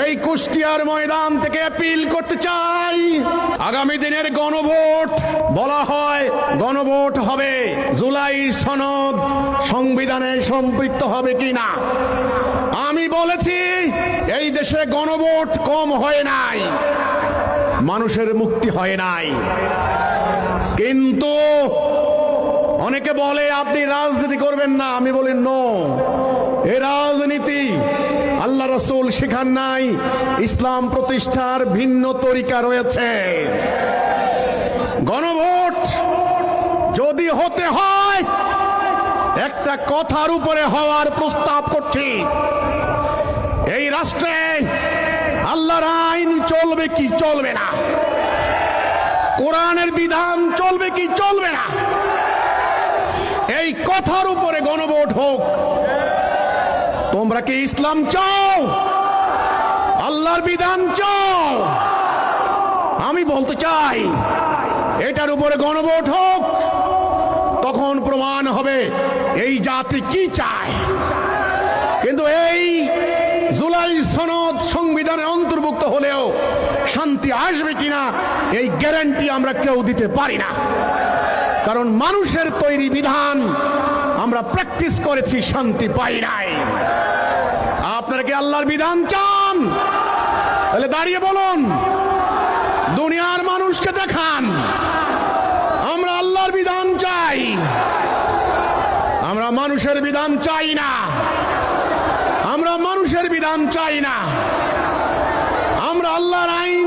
এই কুষ্টিয়ার ময়দান থেকে অ্যাপিল করতে চাই, আগামী দিনের গণভোট বলা হয়, গণভোট হবে, জুলাই সনদ সংবিধানে সম্পৃক্ত হবে কিনা। আমি বলেছি এই দেশে গণভোট কম হয় নাই, মানুষের মুক্তি হয় নাই। কিন্তু অনেকে বলে আপনি রাজনীতি করবেন না, আমি বলি নো, এ রাজনীতি আল্লাহ রাসূল শেখান নাই, ইসলাম প্রতিষ্ঠার ভিন্ন তরিকা রয়েছে। গণভোট যদি হতে হয় একটা কথার উপরে হওয়ার প্রস্তাব করছি, এই রাষ্ট্রে আল্লাহর আইন চলবে কি চলবে না, কোরআনের বিধান চলবে কি চলবে না, এই কথার উপরে গণভোট হোক। তোমরা কি ইসলাম চাও, আল্লাহর বিধান চাও? আমি বলতে চাই এটার উপরে গণভোট হোক, তখন প্রমাণ হবে এই জাতি কি চায়। কিন্তু এই জুলাই সনদ সংবিধানে অন্তর্ভুক্ত হলেও শান্তি আসবে কিনা এই গ্যারান্টি আমরা কেউ দিতে পারি না, কারণ মানুষের তৈরি বিধান আমরা প্র্যাকটিস করেছি, শান্তি পাই নাই। আপনারা কি আল্লাহর বিধান চান? তাহলে দাঁড়িয়ে বলুন, দুনিয়ার মানুষকে দেখান আমরা আল্লাহর বিধান চাই, আমরা মানুষের বিধান চাই না, আমরা মানুষের বিধান চাই না, আমরা আল্লাহর আইন